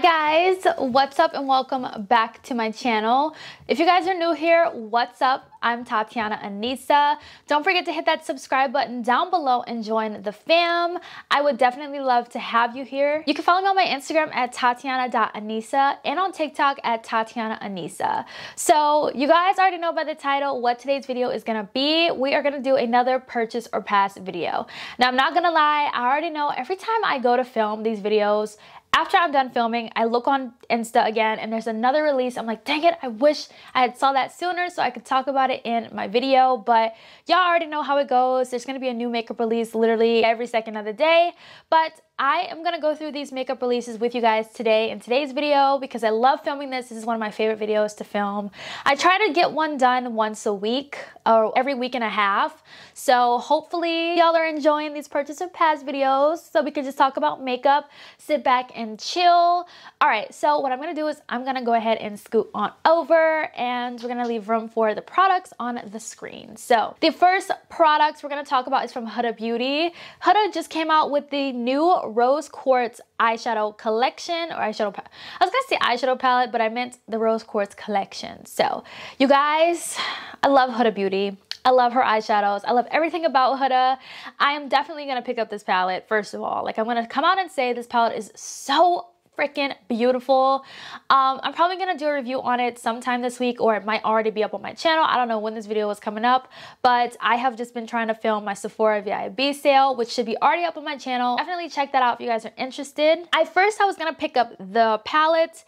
guys, what's up and welcome back to my channel. If you guys are new here, what's up? I'm Tatianna Anesa. Don't forget to hit that subscribe button down below and join the fam. I would definitely love to have you here. You can follow me on my Instagram at Tatianna.Anesa and on TikTok at Tatianna Anesa. So you guys already know by the title what today's video is gonna be. We are gonna do another purchase or pass video. Now I'm not gonna lie, I already know every time I go to film these videos, after I'm done filming, I look on Insta again and there's another release. I'm like, dang it, I wish I had saw that sooner so I could talk about it in my video. But y'all already know how it goes. There's gonna be a new makeup release literally every second of the day. But I am gonna go through these makeup releases with you guys today in today's video because I love filming this. This is one of my favorite videos to film. I try to get one done once a week or every week and a half. So hopefully y'all are enjoying these purchase or pass videos so we can just talk about makeup, sit back and chill. All right, so what I'm gonna do is I'm gonna go ahead and scoot on over and we're gonna leave room for the products on the screen. So the first products we're gonna talk about is from Huda Beauty. Huda just came out with the new Rose Quartz eyeshadow collection or eyeshadow palette. I was gonna say eyeshadow palette, but I meant the Rose Quartz collection. So you guys, I love Huda Beauty. I love her eyeshadows. I love everything about Huda. I am definitely gonna pick up this palette, first of all. Like, I'm gonna come out and say this palette is so freaking beautiful. I'm probably gonna do a review on it sometime this week, or it might already be up on my channel. I don't know when this video is coming up, but I have just been trying to film my Sephora VIB sale, which should be already up on my channel. Definitely check that out if you guys are interested. First I was gonna pick up the palette,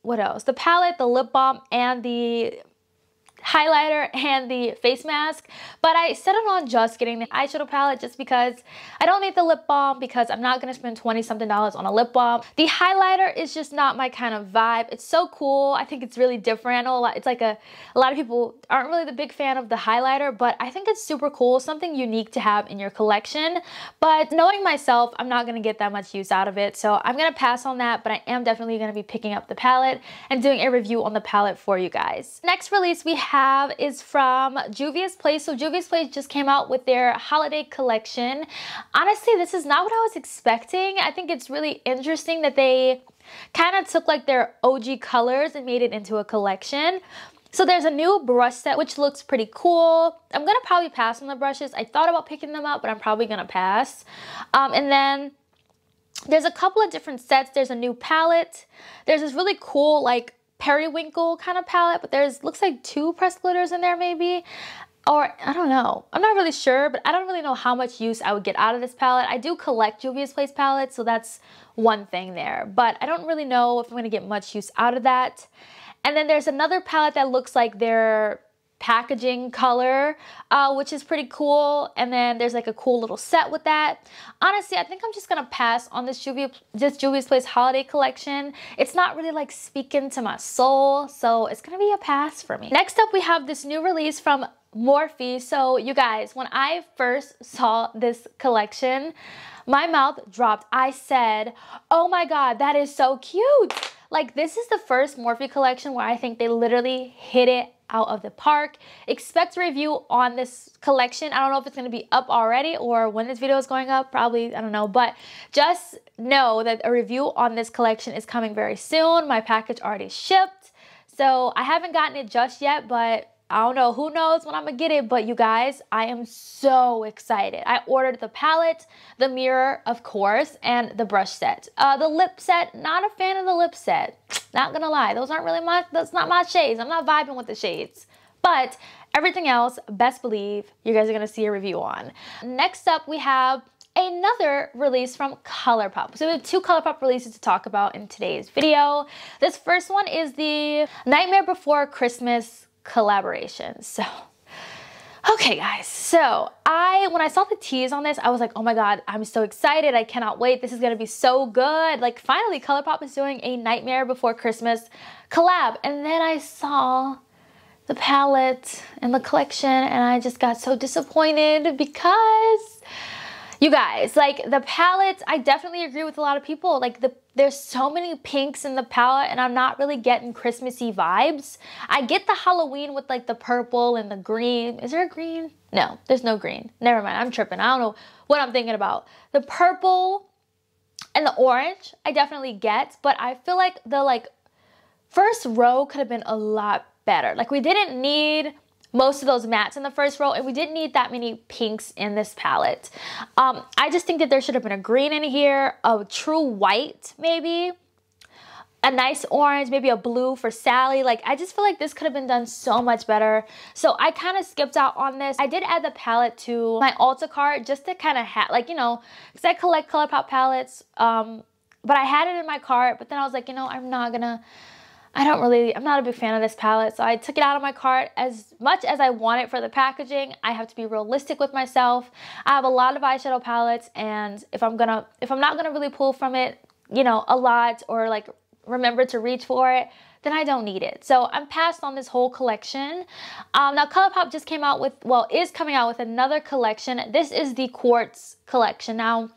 what else? The palette, the lip balm, and the highlighter and the face mask, but I settled on just getting the eyeshadow palette just because I don't need the lip balm because I'm not gonna spend 20 something dollars on a lip balm. The highlighter is just not my kind of vibe. It's so cool. I think it's really different. I know it's like a lot of people aren't really the big fan of the highlighter, but I think it's super cool, something unique to have in your collection. But knowing myself, I'm not gonna get that much use out of it, so I'm gonna pass on that, but I am definitely gonna be picking up the palette and doing a review on the palette for you guys. Next release we have is from Juvia's Place. So Juvia's Place just came out with their holiday collection. Honestly, this is not what I was expecting. I think it's really interesting that they kind of took like their OG colors and made it into a collection. So there's a new brush set which looks pretty cool. I'm gonna probably pass on the brushes. I thought about picking them up, but I'm probably gonna pass. And then there's a couple of different sets. There's a new palette. There's this really cool like periwinkle kind of palette, but there's looks like 2 pressed glitters in there maybe, or I don't know. I'm not really sure, but I don't really know how much use I would get out of this palette. I do collect Juvia's Place palettes, so that's one thing there, but I don't really know if I'm gonna get much use out of that. And then there's another palette that looks like their packaging color, which is pretty cool. And then there's like a cool little set with that. Honestly, I think I'm just gonna pass on this Juvia's Place holiday collection. It's not really like speaking to my soul, so it's gonna be a pass for me. Next up, we have this new release from Morphe. So you guys, when I first saw this collection, my mouth dropped. I said, oh my god, that is so cute. Like, this is the first Morphe collection where I think they literally hit it out of the park. Expect a review on this collection. I don't know if it's going to be up already or when this video is going up, probably, I don't know, but just know that a review on this collection is coming very soon. My package already shipped, so I haven't gotten it just yet, but I don't know, who knows when I'm gonna get it. But you guys, I am so excited. I ordered the palette, the mirror, of course, and the brush set. The lip set, not a fan of the lip set. Not gonna lie, those aren't really that's not my shades. I'm not vibing with the shades. But everything else, best believe you guys are gonna see a review on. Next up, we have another release from ColourPop. So we have 2 ColourPop releases to talk about in today's video. This first one is the Nightmare Before Christmas collaboration. So okay guys, so when I saw the tease on this, I was like, oh my god, I'm so excited. I cannot wait. This is gonna be so good. Like, finally ColourPop is doing a Nightmare Before Christmas collab. And then I saw the palette and the collection and I just got so disappointed because you guys, like, the palette, I definitely agree with a lot of people. Like, there's so many pinks in the palette and I'm not really getting Christmassy vibes. I get the Halloween with like the purple and the green. Is there a green? No, there's no green. Never mind, I'm tripping. I don't know what I'm thinking about. The purple And the orange, I definitely get, but I feel like the first row could have been a lot better. Like we didn't need most of those mattes in the first row, and we didn't need that many pinks in this palette. I just think that there should have been a green in here, a true white maybe, a nice orange, maybe a blue for Sally. Like I just feel like this could have been done so much better. So I kind of skipped out on this. I did add the palette to my Ulta cart just to kind of have, like, you know, because I collect ColourPop palettes, but I had it in my cart, but then I was like, you know, I'm not a big fan of this palette, so I took it out of my cart. As much as I want it for the packaging, I have to be realistic with myself. I have a lot of eyeshadow palettes, and if I'm not gonna really pull from it, you know, a lot, or like remember to reach for it, then I don't need it. So I'm passed on this whole collection. Now ColourPop just came out with, well, is coming out with another collection. This is the Quartz Collection. Now,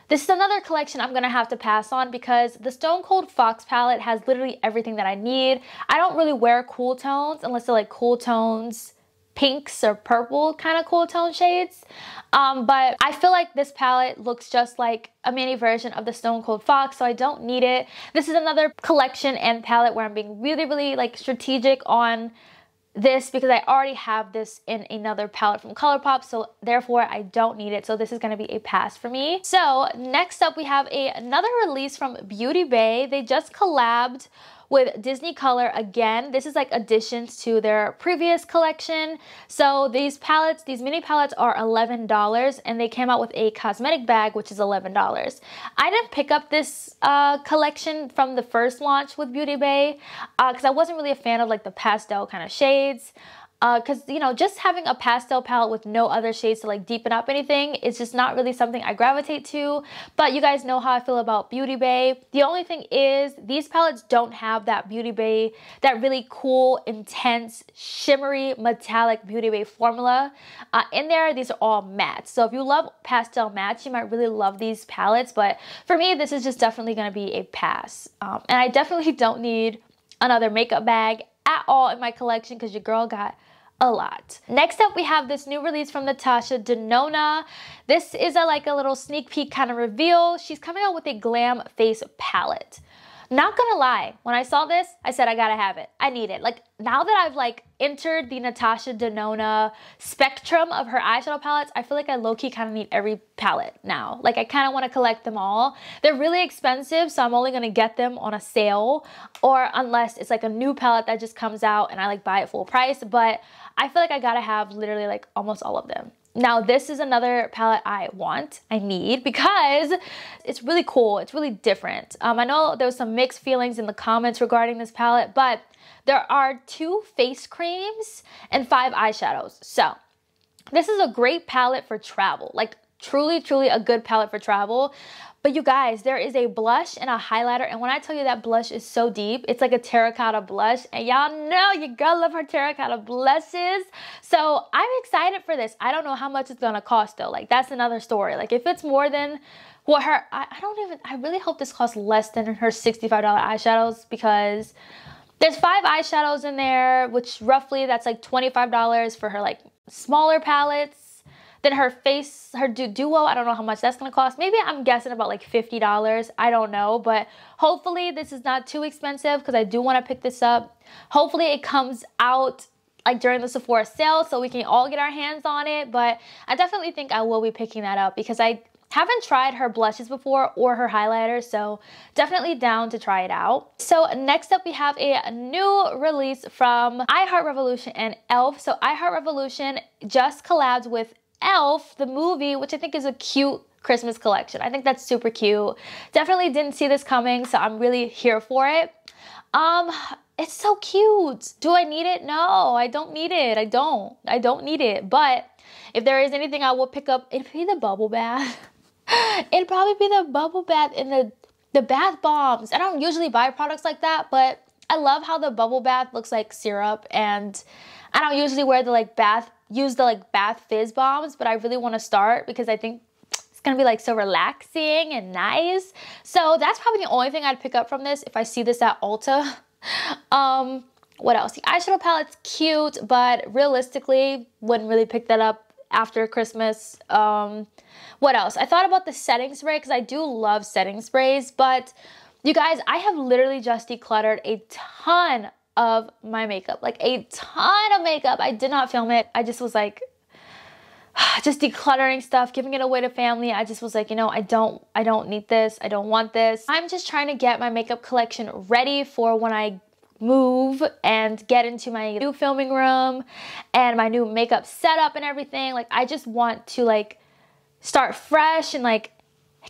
this is another collection I'm gonna have to pass on because the Stone Cold Fox palette has literally everything that I need. I don't really wear cool tones unless they're like cool tones, pinks or purple kind of cool tone shades. But I feel like this palette looks just like a mini version of the Stone Cold Fox, so I don't need it. This is another collection and palette where I'm being really, really like strategic on this because I already have this in another palette from ColourPop, so therefore I don't need it. So this is going to be a pass for me. So next up we have another release from Beauty Bay. They just collabed with Disney Color again. This is like additions to their previous collection. So these palettes, these mini palettes are $11, and they came out with a cosmetic bag, which is $11. I didn't pick up this collection from the first launch with Beauty Bay because I wasn't really a fan of like the pastel kind of shades. Because, you know, just having a pastel palette with no other shades to like deepen up anything is just not really something I gravitate to. But you guys know how I feel about Beauty Bay. The only thing is these palettes don't have that Beauty Bay, that really cool, intense, shimmery, metallic Beauty Bay formula. In there, these are all mattes. So if you love pastel mattes, you might really love these palettes. But for me, this is just definitely going to be a pass. And I definitely don't need another makeup bag at all in my collection because your girl got a lot. Next up, we have this new release from Natasha Denona. This is a little sneak peek kind of reveal. She's coming out with a Glam face palette. Not gonna lie, when I saw this, I said I gotta have it. I need it. Like, now that I've like entered the Natasha Denona spectrum of her eyeshadow palettes, I feel like I low-key kind of need every palette now. Like, I kind of want to collect them all. They're really expensive, so I'm only gonna get them on a sale, or unless it's like a new palette that just comes out and I like buy it full price. But I feel like I gotta have literally like almost all of them. Now, this is another palette I need, because it's really cool. It's really different. I know there was some mixed feelings in the comments regarding this palette, but there are 2 face creams and 5 eyeshadows. So this is a great palette for travel. Like, truly, truly a good palette for travel. But you guys, there is a blush and a highlighter, and when I tell you that blush is so deep, it's like a terracotta blush, and y'all know your girl love her terracotta blushes. So I'm excited for this. I don't know how much it's gonna cost though. Like, that's another story. Like, if it's more than what I really hope this costs less than her $65 eyeshadows, because there's 5 eyeshadows in there, which roughly that's like $25 for her like smaller palettes. Then her duo, I don't know how much that's gonna cost. Maybe I'm guessing about like $50. I don't know, but hopefully this is not too expensive because I do want to pick this up. Hopefully it comes out like during the Sephora sale so we can all get our hands on it. But I definitely think I will be picking that up because I haven't tried her blushes before or her highlighters, so definitely down to try it out. So next up we have a new release from I Heart Revolution and e.l.f. So I Heart Revolution just collabed with e.l.f., the movie, which I think is a cute Christmas collection. I think that's super cute. Definitely didn't see this coming, so I'm really here for it. It's so cute. Do I need it? No, I don't need it. I don't need it. But if there is anything I will pick up, it'd be the bubble bath. It'd probably be the bubble bath and the bath bombs. I don't usually buy products like that, but I love how the bubble bath looks like syrup, and I don't usually wear the use the bath fizz bombs, but I really want to start because I think it's gonna be like so relaxing and nice. So that's probably the only thing I'd pick up from this if I see this at Ulta. What else? The eyeshadow palette's cute, but realistically wouldn't really pick that up after Christmas. What else? I thought about the setting spray because I do love setting sprays, but you guys, I have literally just decluttered a ton of my makeup, like a ton of makeup. I did not film it. I just was like, just decluttering stuff, giving it away to family. I just was like, you know, I don't need this. I don't want this. I'm just trying to get my makeup collection ready for when I move and get into my new filming room and my new makeup setup and everything. Like, I just want to like start fresh and like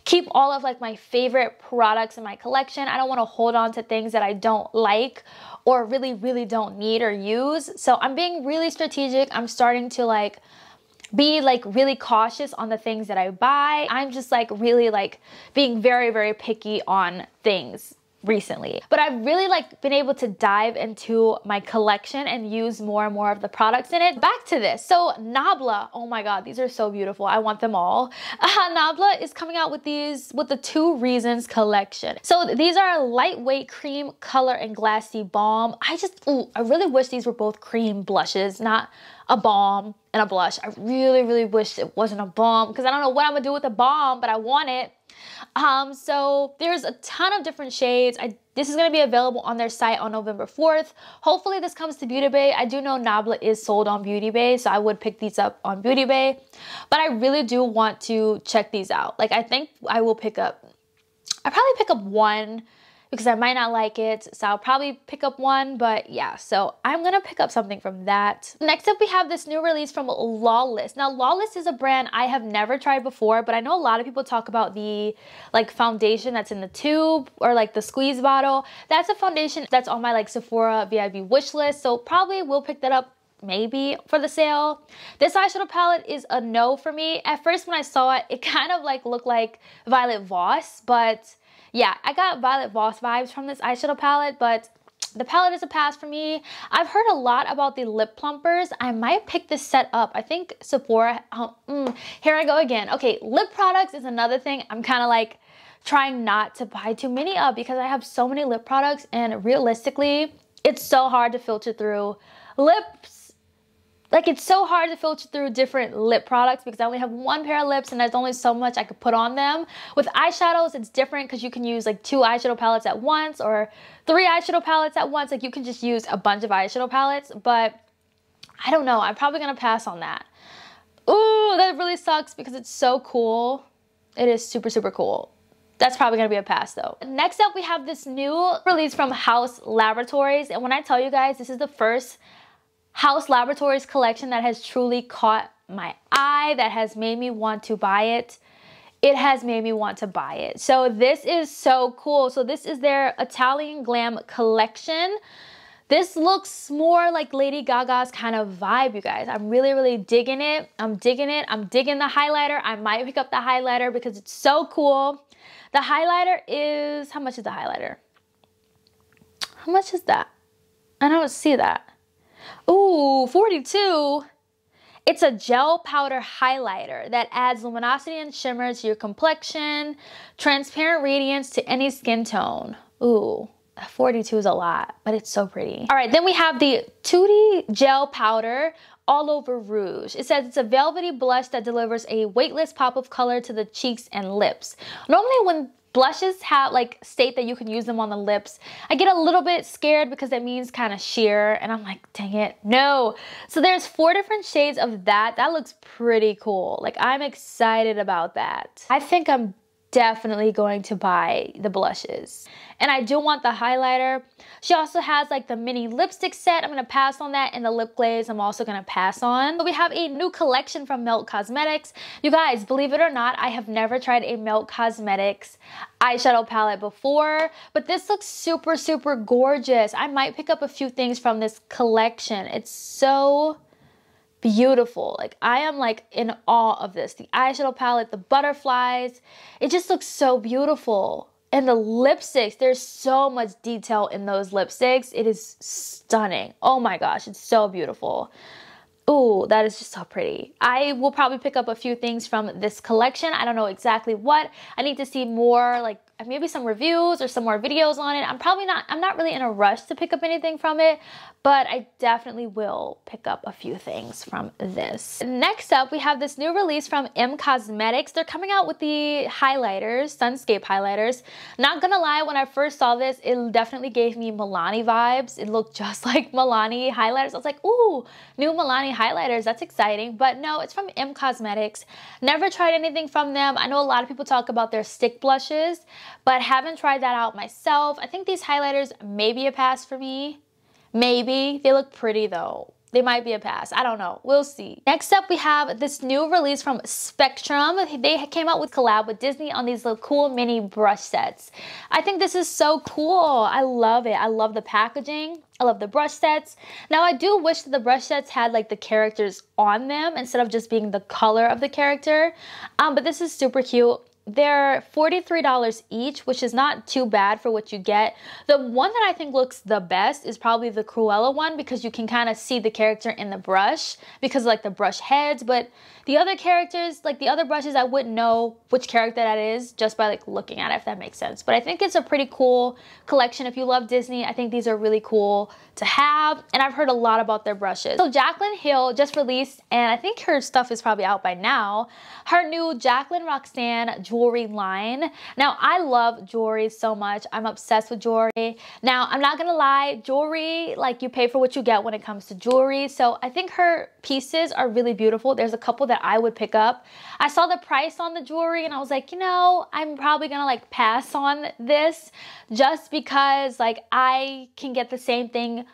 keep all of like my favorite products in my collection. I don't want to hold on to things that I don't like or really don't need or use. So I'm being really strategic. I'm starting to like be like really cautious on the things that I buy. I'm just like really like being very picky on things recently. But I've really like been able to dive into my collection and use more and more of the products in it. Back to this. So Nabla, oh my god, these are so beautiful. I want them all. Nabla is coming out with these, with the 2 Reasons collection. So these are a lightweight cream, color, and glassy balm. I really wish these were both cream blushes, not a balm and a blush. I really wish it wasn't a balm because I don't know what I'm gonna do with a balm, but I want it. So there's a ton of different shades. This is going to be available on their site on November 4th. Hopefully this comes to Beauty Bay. I do know Nabla is sold on Beauty Bay, so I would pick these up on Beauty Bay. But I really do want to check these out. Like, I think I will pick up, I'll probably pick up one because I might not like it. So I'll probably pick up one, but yeah, so I'm gonna pick up something from that. Next up, we have this new release from Lawless. Now, Lawless is a brand I have never tried before, but I know a lot of people talk about the like foundation that's in the tube or like the squeeze bottle. That's a foundation that's on my like Sephora VIP wish list. So probably will pick that up maybe for the sale. This eyeshadow palette is a no for me. At first when I saw it, it kind of like looked like Violet Voss, but yeah, I got Violet Voss vibes from this eyeshadow palette, but the palette is a pass for me. I've heard a lot about the lip plumpers. I might pick this set up. I think Sephora, here I go again. Okay, lip products is another thing I'm kind of like trying not to buy too many of because I have so many lip products and realistically, it's so hard to filter through lips. Like, it's so hard to filter through different lip products because I only have 1 pair of lips and there's only so much I could put on them. With eyeshadows, it's different because you can use like 2 eyeshadow palettes at once or 3 eyeshadow palettes at once. Like, you can just use a bunch of eyeshadow palettes, but I don't know. I'm probably going to pass on that. Ooh, that really sucks because it's so cool. It is super cool. That's probably going to be a pass though. Next up, we have this new release from Haus Laboratories. And when I tell you guys, this is the first Haus Laboratories collection that has truly caught my eye, that has made me want to buy it. It has made me want to buy it. So this is so cool. So this is their Italian Glam collection. This looks more like Lady Gaga's kind of vibe, you guys. I'm really digging it. I'm digging it. I'm digging the highlighter. I might pick up the highlighter because it's so cool. The highlighter is, how much is the highlighter? How much is that? I don't see that. Ooh, 42. It's a gel powder highlighter that adds luminosity and shimmer to your complexion, transparent radiance to any skin tone. Ooh, 42 is a lot, but it's so pretty. All right, then we have the Tutti Gel Powder All Over Rouge. It says it's a velvety blush that delivers a weightless pop of color to the cheeks and lips. Normally when blushes have like state that you can use them on the lips, I get a little bit scared because it means kind of sheer and I'm like, dang it, no. So there's 4 different shades of that. That looks pretty cool. Like, I'm excited about that. I think I'm definitely going to buy the blushes. And I do want the highlighter. She also has like the mini lipstick set. I'm going to pass on that. And the lip glaze I'm also going to pass on. But we have a new collection from Melt Cosmetics. You guys, believe it or not, I have never tried a Melt Cosmetics eyeshadow palette before. But this looks super gorgeous. I might pick up a few things from this collection. It's so beautiful. Like, I am like in awe of this. The eyeshadow palette, the butterflies, it just looks so beautiful. And the lipsticks, there's so much detail in those lipsticks. It is stunning. Oh my gosh, it's so beautiful. Ooh, that is just so pretty. I will probably pick up a few things from this collection. I don't know exactly what. I need to see more like maybe some reviews or some more videos on it. I'm not really in a rush to pick up anything from it, but I definitely will pick up a few things from this. Next up, we have this new release from COSMETIC. They're coming out with the highlighters, Sunscape highlighters. Not gonna lie, when I first saw this, it definitely gave me Milani vibes. It looked just like Milani highlighters. I was like, ooh, new Milani highlighters, that's exciting. But no, it's from COSMETIC. Never tried anything from them. I know a lot of people talk about their stick blushes, but haven't tried that out myself. I think these highlighters may be a pass for me. Maybe. They look pretty though. They might be a pass. I don't know. We'll see. Next up, we have this new release from Spectrum. They came out with collab with Disney on these little cool mini brush sets. I think this is so cool. I love it. I love the packaging. I love the brush sets. Now, I do wish that the brush sets had like the characters on them instead of just being the color of the character. But this is super cute. They're $43 each, which is not too bad for what you get. The one that I think looks the best is probably the Cruella one, because you can kind of see the character in the brush because of like the brush heads. But the other characters, like the other brushes, I wouldn't know which character that is just by like looking at it, if that makes sense. But I think it's a pretty cool collection. If you love Disney, I think these are really cool to have. And I've heard a lot about their brushes. So Jaclyn Hill just released, and I think her stuff is probably out by now, her new Jaclyn Roxanne jewelry line. Now, I love jewelry so much. I'm obsessed with jewelry. Now, I'm not gonna lie, jewelry, like, you pay for what you get when it comes to jewelry. So I think her pieces are really beautiful. There's a couple that I would pick up. I saw the price on the jewelry and I was like, you know, I'm probably gonna like pass on this just because like I can get the same thing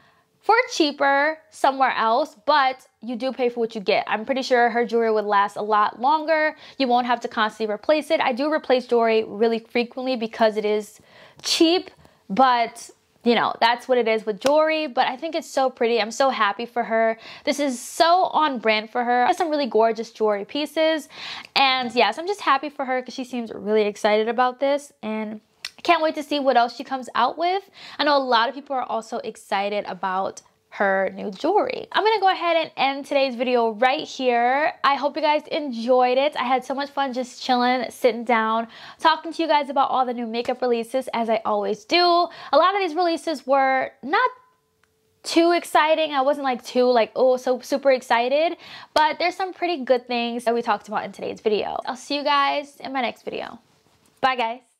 for cheaper somewhere else, but you do pay for what you get. I'm pretty sure her jewelry would last a lot longer. You won't have to constantly replace it. I do replace jewelry really frequently because it is cheap, but you know, that's what it is with jewelry. But I think it's so pretty. I'm so happy for her. This is so on brand for her. Has some really gorgeous jewelry pieces. And yes, I'm just happy for her because she seems really excited about this. And can't wait to see what else she comes out with. I know a lot of people are also excited about her new jewelry. I'm gonna go ahead and end today's video right here. I hope you guys enjoyed it. I had so much fun just chilling, sitting down, talking to you guys about all the new makeup releases, as I always do. A lot of these releases were not too exciting. I wasn't like too like, oh, so super excited, but there's some pretty good things that we talked about in today's video. I'll see you guys in my next video. Bye guys.